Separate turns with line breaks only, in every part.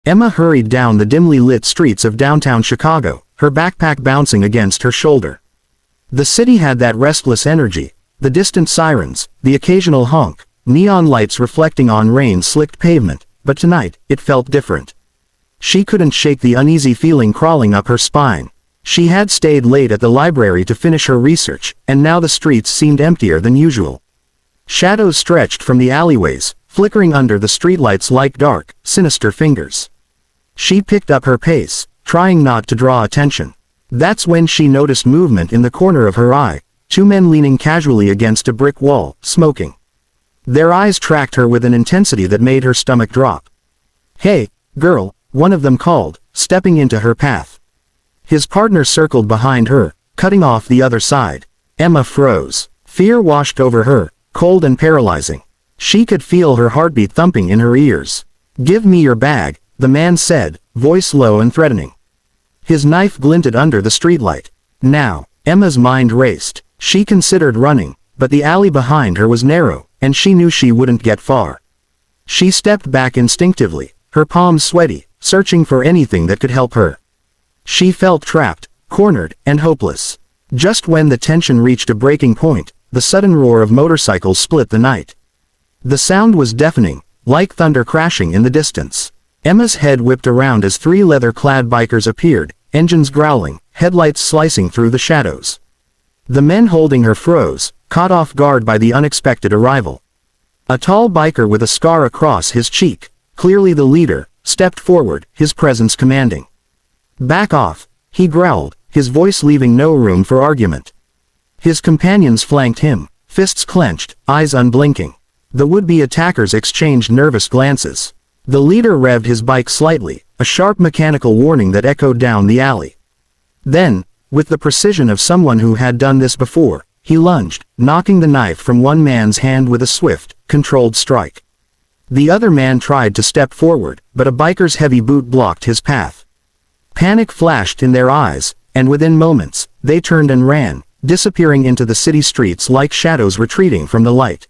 Emma hurried down the dimly lit streets of downtown Chicago, her backpack bouncing against her shoulder. The city had that restless energy, the distant sirens, the occasional honk, neon lights reflecting on rain-slicked pavement, but tonight, it felt different. She couldn't shake the uneasy feeling crawling up her spine. She had stayed late at the library to finish her research, and now the streets seemed emptier than usual. Shadows stretched from the alleyways, flickering under the streetlights like dark, sinister fingers. She picked up her pace, trying not to draw attention. That's when she noticed movement in the corner of her eye, two men leaning casually against a brick wall, smoking. Their eyes tracked her with an intensity that made her stomach drop. "Hey, girl," one of them called, stepping into her path. His partner circled behind her, cutting off the other side. Emma froze. Fear washed over her, cold and paralyzing. She could feel her heartbeat thumping in her ears. "Give me your bag," the man said, voice low and threatening. His knife glinted under the streetlight. Now, Emma's mind raced. She considered running, but the alley behind her was narrow, and she knew she wouldn't get far. She stepped back instinctively, her palms sweaty, searching for anything that could help her. She felt trapped, cornered, and hopeless. Just when the tension reached a breaking point, the sudden roar of motorcycles split the night. The sound was deafening, like thunder crashing in the distance. Emma's head whipped around as three leather-clad bikers appeared, engines growling, headlights slicing through the shadows. The men holding her froze, caught off guard by the unexpected arrival. A tall biker with a scar across his cheek, clearly the leader, stepped forward, his presence commanding. "Back off," he growled, his voice leaving no room for argument. His companions flanked him, fists clenched, eyes unblinking. The would-be attackers exchanged nervous glances. The leader revved his bike slightly, a sharp mechanical warning that echoed down the alley. Then, with the precision of someone who had done this before, he lunged, knocking the knife from one man's hand with a swift, controlled strike. The other man tried to step forward, but a biker's heavy boot blocked his path. Panic flashed in their eyes, and within moments, they turned and ran, disappearing into the city streets like shadows retreating from the light.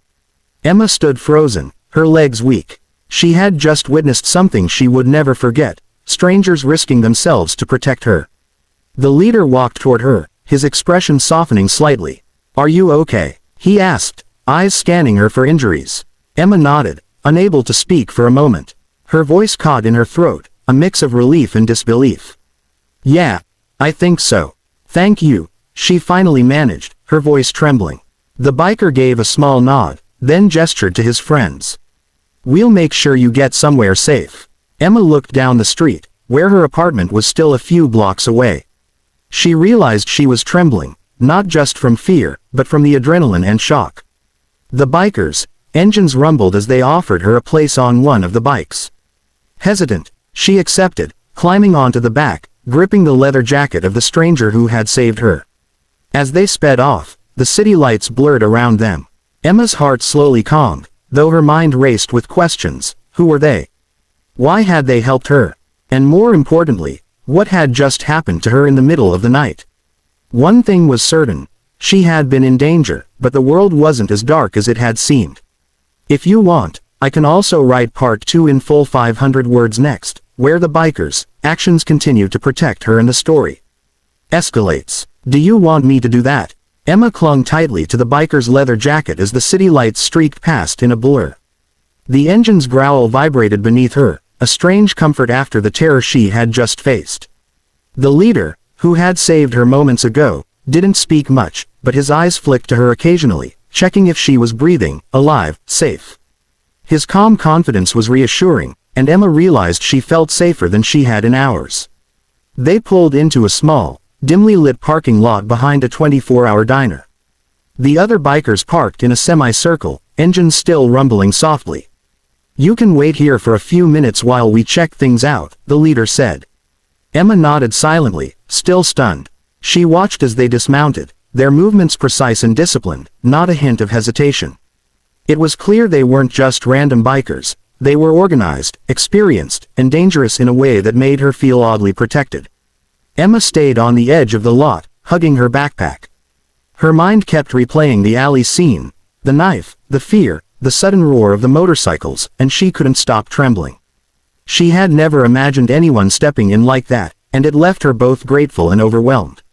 Emma stood frozen, her legs weak. She had just witnessed something she would never forget, strangers risking themselves to protect her. The leader walked toward her, his expression softening slightly. "Are you okay?" he asked, eyes scanning her for injuries. Emma nodded, unable to speak for a moment. Her voice caught in her throat, a mix of relief and disbelief. "Yeah, I think so. Thank you," she finally managed, her voice trembling. The biker gave a small nod, then gestured to his friends. "We'll make sure you get somewhere safe." Emma looked down the street, where her apartment was still a few blocks away. She realized she was trembling, not just from fear, but from the adrenaline and shock. The bikers, engines rumbled as they offered her a place on one of the bikes. Hesitant, she accepted, climbing onto the back, gripping the leather jacket of the stranger who had saved her. As they sped off, the city lights blurred around them. Emma's heart slowly calmed, though her mind raced with questions. Who were they? Why had they helped her? And more importantly, what had just happened to her in the middle of the night? One thing was certain. She had been in danger, but the world wasn't as dark as it had seemed. If you want, I can also write part 2 in full 500 words next, where the bikers' actions continue to protect her and the story escalates. Do you want me to do that? Emma clung tightly to the biker's leather jacket as the city lights streaked past in a blur. The engine's growl vibrated beneath her, a strange comfort after the terror she had just faced. The leader, who had saved her moments ago, didn't speak much, but his eyes flicked to her occasionally, checking if she was breathing, alive, safe. His calm confidence was reassuring, and Emma realized she felt safer than she had in hours. They pulled into a small, dimly lit parking lot behind a 24-hour diner. The other bikers parked in a semicircle, engines still rumbling softly. "You can wait here for a few minutes while we check things out," the leader said. Emma nodded silently, still stunned. She watched as they dismounted, their movements precise and disciplined, not a hint of hesitation. It was clear they weren't just random bikers, they were organized, experienced, and dangerous in a way that made her feel oddly protected. Emma stayed on the edge of the lot, hugging her backpack. Her mind kept replaying the alley scene, the knife, the fear, the sudden roar of the motorcycles, and she couldn't stop trembling. She had never imagined anyone stepping in like that, and it left her both grateful and overwhelmed.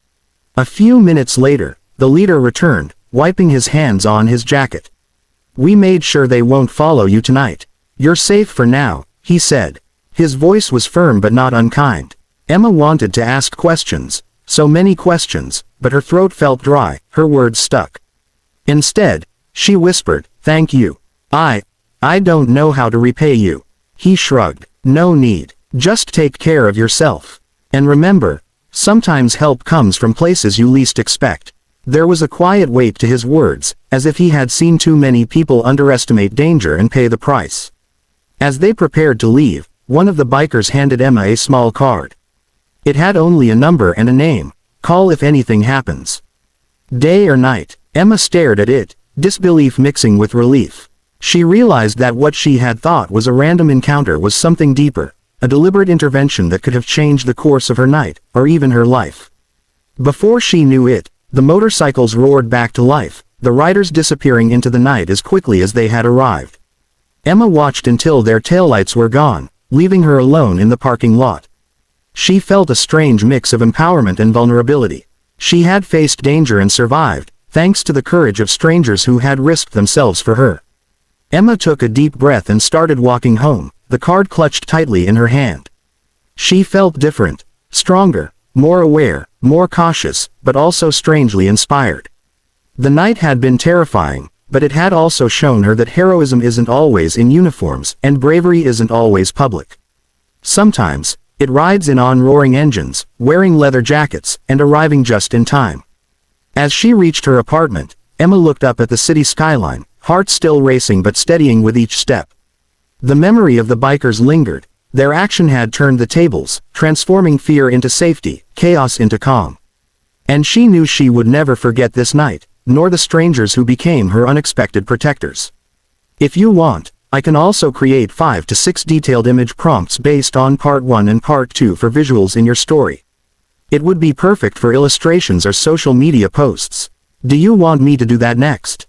A few minutes later, the leader returned, wiping his hands on his jacket. "We made sure they won't follow you tonight. You're safe for now," he said. His voice was firm but not unkind. Emma wanted to ask questions, so many questions, but her throat felt dry, her words stuck. Instead, she whispered, "Thank you. I don't know how to repay you." He shrugged. "No need. Just take care of yourself. And remember, sometimes help comes from places you least expect." There was a quiet weight to his words, as if he had seen too many people underestimate danger and pay the price. As they prepared to leave, one of the bikers handed Emma a small card. It had only a number and a name. "Call if anything happens." Day or night, Emma stared at it, disbelief mixing with relief. She realized that what she had thought was a random encounter was something deeper, a deliberate intervention that could have changed the course of her night, or even her life. Before she knew it, the motorcycles roared back to life, the riders disappearing into the night as quickly as they had arrived. Emma watched until their taillights were gone, leaving her alone in the parking lot. She felt a strange mix of empowerment and vulnerability. She had faced danger and survived, thanks to the courage of strangers who had risked themselves for her. Emma took a deep breath and started walking home, the card clutched tightly in her hand. She felt different, stronger, more aware, more cautious, but also strangely inspired. The night had been terrifying, but it had also shown her that heroism isn't always in uniforms, and bravery isn't always public. Sometimes, it rides in on roaring engines, wearing leather jackets, and arriving just in time. As she reached her apartment, Emma looked up at the city skyline, heart still racing but steadying with each step. The memory of the bikers lingered. Their action had turned the tables, transforming fear into safety, chaos into calm. And she knew she would never forget this night, nor the strangers who became her unexpected protectors. If you want, I can also create 5 to 6 detailed image prompts based on Part 1 and Part 2 for visuals in your story. It would be perfect for illustrations or social media posts. Do you want me to do that next?